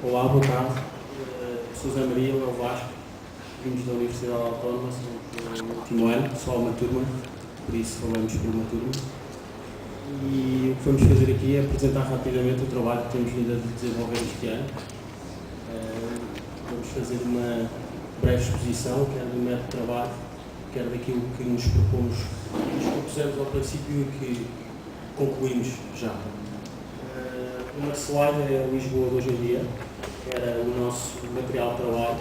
Olá, boa tarde. Sou Zé Maria, Léo Vasco. Vimos da Universidade Autónoma, somos no último ano, só uma turma, por isso falamos por uma turma. E o que vamos fazer aqui é apresentar rapidamente o trabalho que temos vindo a desenvolver este ano. Vamos fazer uma breve exposição, quer do método de trabalho, quer daquilo que nos propusemos ao princípio e que concluímos já. O primeiro slide é Lisboa de hoje em dia, que era o nosso material de trabalho.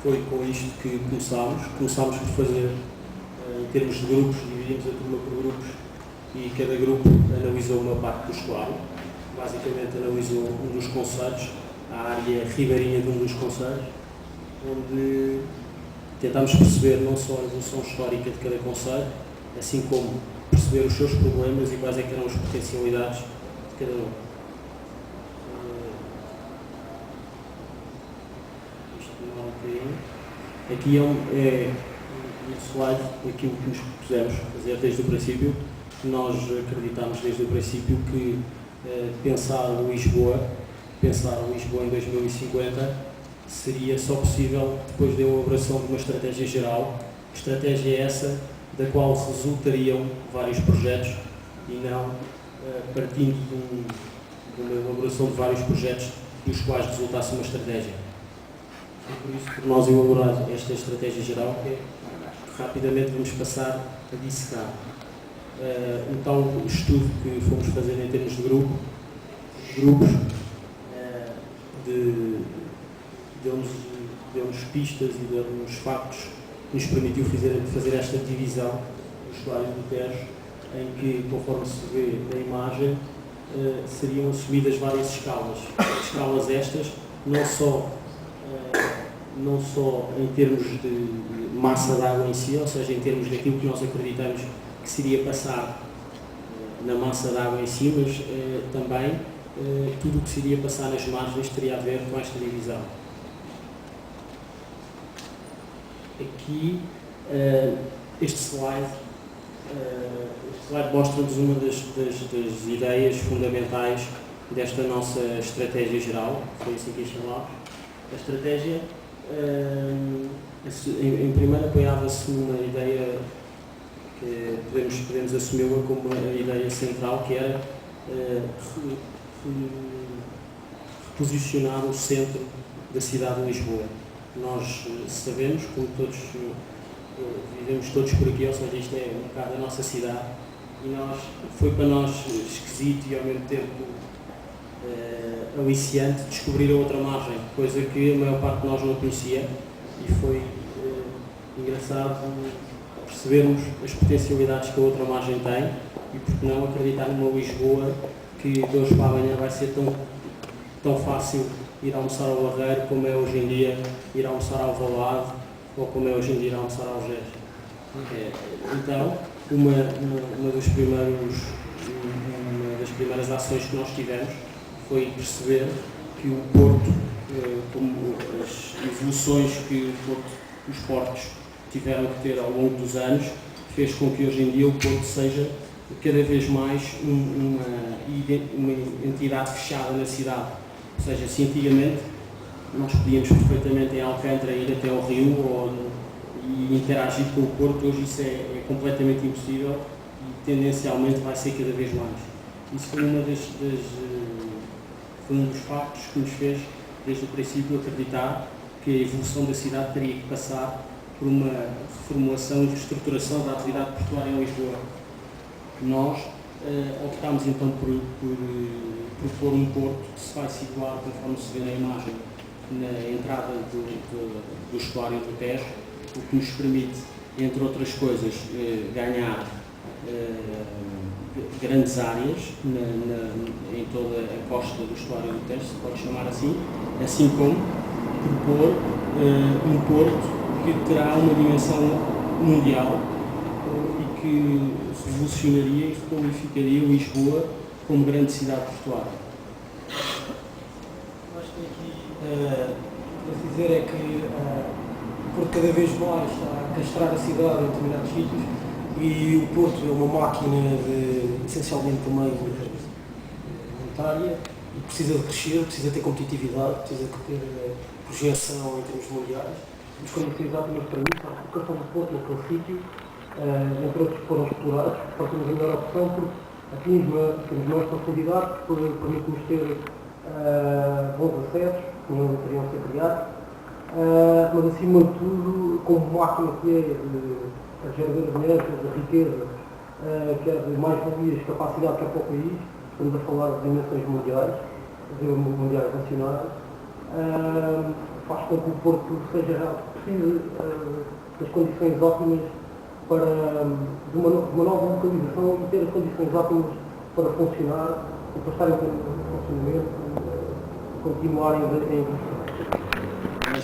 Foi com isto que começámos. Começámos por fazer, em termos de grupos, dividimos a turma por grupos e cada grupo analisou uma parte do estuário. Basicamente analisou um dos concelhos, a área ribeirinha de um dos concelhos, onde tentámos perceber não só a evolução histórica de cada concelho, assim como perceber os seus problemas e quais é que eram as potencialidades de cada um. Isto não é um bocadinho. Aqui é um slide daquilo que nos propusemos fazer desde o princípio. Nós acreditamos desde o princípio que pensar Lisboa em 2050 seria só possível depois da elaboração de uma estratégia geral. Estratégia essa da qual resultariam vários projetos e não partindo de uma elaboração de vários projetos dos quais resultasse uma estratégia. É por isso que nós elaboramos esta estratégia geral, que rapidamente vamos passar a dissecar. Então, o estudo que fomos fazer em termos de grupos deu-nos pistas e deu-nos factos que nos permitiu fazer esta divisão do estuário do Tejo, em que, conforme se vê na imagem, seriam assumidas várias escalas. Escalas estas, não só em termos de massa de água em si, ou seja, em termos daquilo que nós acreditamos que seria passar na massa de água em si, mas também tudo o que seria passar nas margens teria a ver com esta divisão. Aqui, este slide mostra-nos uma das ideias fundamentais desta nossa estratégia geral, foi assim que instalámos. A estratégia, em primeiro, apoiava-se numa ideia que podemos assumi-la como uma ideia central, que era reposicionar o centro da cidade de Lisboa. Nós sabemos, como todos vivemos todos por aqui, ou seja, isto é um bocado a nossa cidade, e foi para nós esquisito e ao mesmo tempo aliciante descobrir a outra margem, coisa que a maior parte de nós não conhecia, e foi engraçado percebermos as potencialidades que a outra margem tem e porque não acreditar numa Lisboa que de hoje para amanhã vai ser tão fácil ir almoçar ao Barreiro como é hoje em dia ir almoçar ao Valado ou como é hoje em dia ir almoçar ao Gés. Então, uma das primeiras ações que nós tivemos foi perceber que o Porto, como as evoluções que os portos tiveram que ter ao longo dos anos, fez com que hoje em dia o Porto seja cada vez mais uma entidade fechada na cidade. Ou seja, se antigamente nós podíamos perfeitamente em Alcântara ir até ao Rio e interagir com o Porto, hoje isso é completamente impossível e tendencialmente vai ser cada vez mais. Isso foi foi um dos factos que nos fez, desde o princípio, acreditar que a evolução da cidade teria que passar por uma reformulação e reestruturação da atividade portuária em Lisboa. Nós optámos então por pôr um porto que se vai situar, conforme se vê na imagem, na entrada do estuário do Tejo, o que nos permite, entre outras coisas, ganhar grandes áreas em toda a costa do estuário do Tejo, se pode chamar assim como propor um porto que terá uma dimensão mundial e que revolucionaria e requalificaria Lisboa como grande cidade portuária. Acho que aqui a dizer é que o Porto cada vez mais está a castrar a cidade em determinados sítios e o Porto é uma máquina essencialmente também monetária e precisa de crescer, precisa ter competitividade, precisa de ter projeção em termos mundiais. As condições ótimas para isso, a colocação do Porto naquele sítio, entre outros que foram explorados, temos a melhor opção porque temos maior profundidade, permite-nos ter bons acessos, que não teriam de ser criados, mas acima de tudo, como máquina que é a geradora de energia, de riqueza, que é de mais valias, capacidade que é para o país, estamos a falar de dimensões mundiais nacionais, faz com que o Porto precise das condições ótimas de uma nova localização e ter as condições ótimas para funcionar e para estar em funcionamento e continuarem a investir.